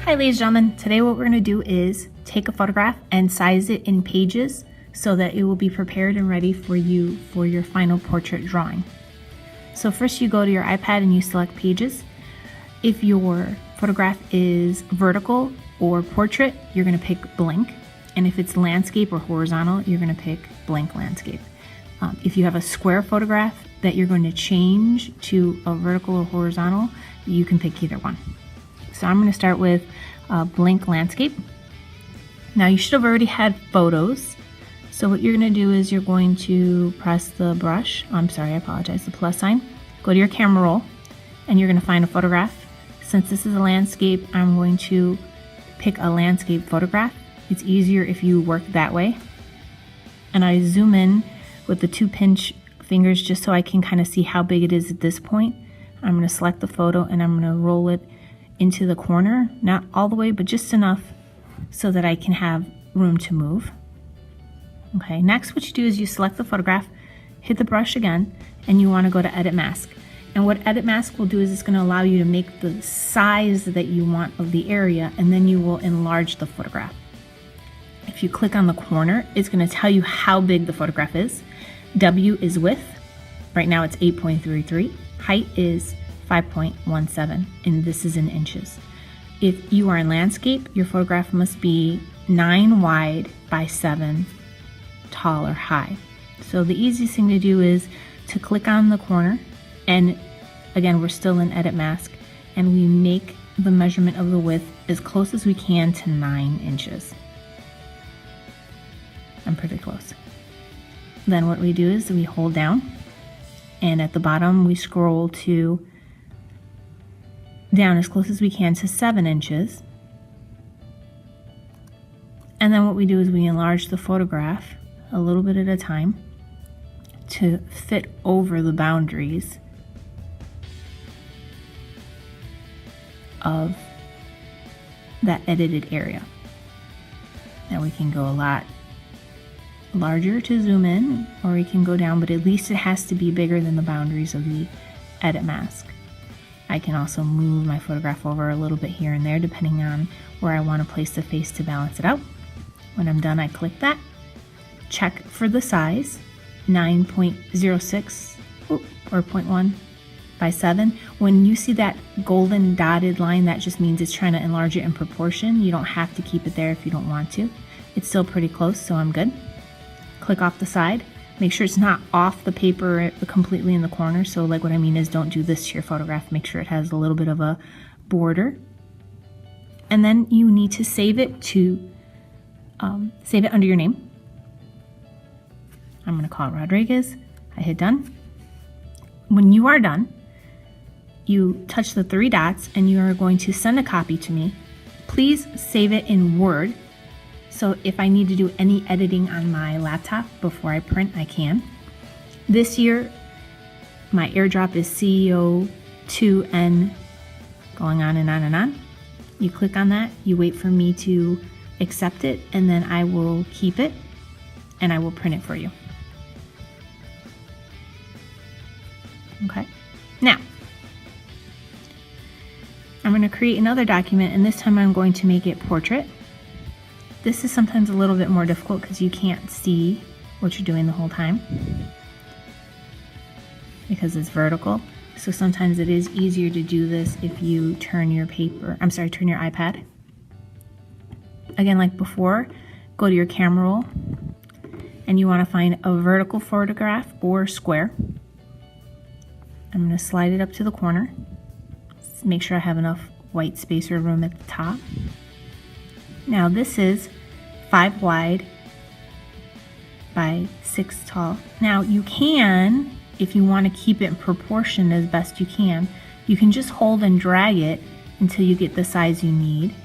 Hi ladies and gentlemen, today what we're going to do is take a photograph and size it in pages so that it will be prepared and ready for you for your final portrait drawing. So first you go to your iPad and you select pages. If your photograph is vertical or portrait, you're going to pick blank. And if it's landscape or horizontal, you're going to pick blank landscape. If you have a square photograph that you're going to change to a vertical or horizontal, you can pick either one. So I'm going to start with blank landscape. Now you should have already had photos. So what you're going to do is you're going to press the brush, the plus sign, go to your camera roll, and you're going to find a photograph. Since this is a landscape, I'm going to pick a landscape photograph. It's easier if you work that way. And I zoom in with the 2 pinch fingers just so I can kind of see how big it is at this point. I'm going to select the photo and I'm going to roll it into the corner, not all the way, but just enough so that I can have room to move. Okay, next what you do is you select the photograph, hit the brush again, and you want to go to Edit Mask. And what Edit Mask will do is it's going to allow you to make the size that you want of the area, and then you will enlarge the photograph. If you click on the corner, it's going to tell you how big the photograph is. W is width. Right now it's 8.33. Height is 5.17, and this is in inches. If you are in landscape, your photograph must be 9 wide by 7 tall or high. So the easiest thing to do is to click on the corner, and again, we're still in Edit Mask, and we make the measurement of the width as close as we can to 9 inches. I'm pretty close. Then what we do is we hold down, and at the bottom we scroll to down as close as we can to 7 inches. And then what we do is we enlarge the photograph a little bit at a time to fit over the boundaries of that edited area. Now we can go a lot larger to zoom in, or we can go down, but at least it has to be bigger than the boundaries of the Edit Mask. I can also move my photograph over a little bit here and there depending on where I want to place the face to balance it out. When I'm done, I click that, check for the size, 9.06 or 0.1 by 7. When you see that golden dotted line, that just means it's trying to enlarge it in proportion. You don't have to keep it there if you don't want to. It's still pretty close, so I'm good. Click off the side. Make sure it's not off the paper completely in the corner. So like what I mean is don't do this to your photograph. Make sure it has a little bit of a border. And then you need to save it under your name. I'm going to call it Rodriguez. I hit done. When you are done, you touch the 3 dots and you are going to send a copy to me. Please save it in Word. So if I need to do any editing on my laptop before I print, I can. This year, my airdrop is CEO2N, going on and on and on. You click on that, you wait for me to accept it, and then I will keep it and I will print it for you. Okay, now I'm going to create another document, and this time I'm going to make it portrait. This is sometimes a little bit more difficult because you can't see what you're doing the whole time because it's vertical. So sometimes it is easier to do this if you turn your iPad. Again, like before, go to your camera roll and you want to find a vertical photograph or square. I'm going to slide it up to the corner. Make sure I have enough white space or room at the top. Now this is 5 wide by 6 tall. Now you can, if you want to keep it in proportion as best you can just hold and drag it until you get the size you need.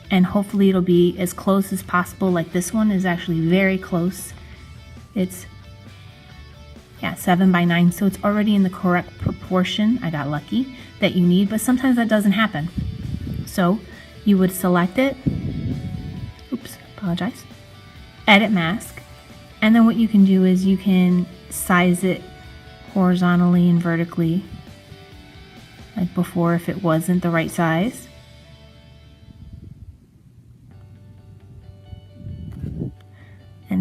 And hopefully it'll be as close as possible. Like this one is actually very close. It's 7 by 9, so it's already in the correct proportion. I got lucky that you need, but sometimes that doesn't happen. So you would select it, Edit Mask, and then what you can do is you can size it horizontally and vertically, like before if it wasn't the right size.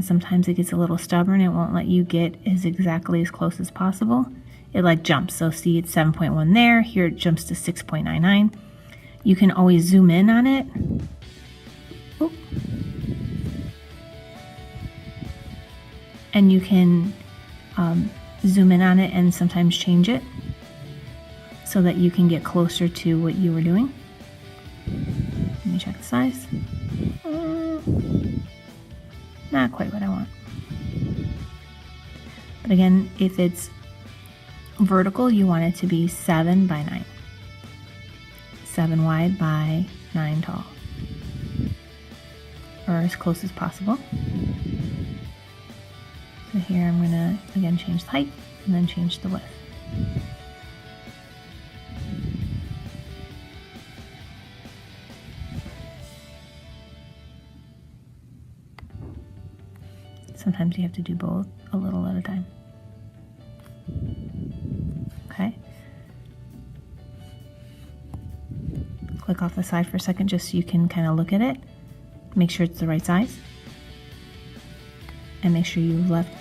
and sometimes it gets a little stubborn. It won't let you get exactly as close as possible. It like jumps. So see, it's 7.1 there. Here it jumps to 6.99. You can always zoom in on it. Oop. And you can zoom in on it and sometimes change it so that you can get closer to what you were doing. Let me check the size. Not quite what I want. But again, if it's vertical, you want it to be 7 by 9. 7 wide by 9 tall. Or as close as possible. So here I'm going to, again, change the height and then change the width. Sometimes you have to do both a little at a time. Okay. Click off the side for a second just so you can kind of look at it. Make sure it's the right size. And make sure you've left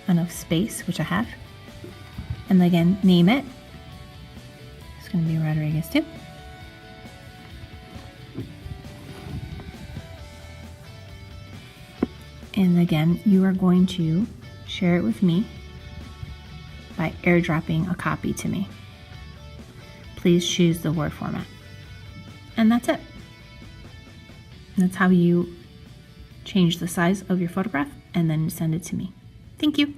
enough space, which I have. And again, name it. It's going to be Rodriguez 2. And again, you are going to share it with me by airdropping a copy to me. Please choose the Word format. And that's it. That's how you change the size of your photograph and then send it to me. Thank you.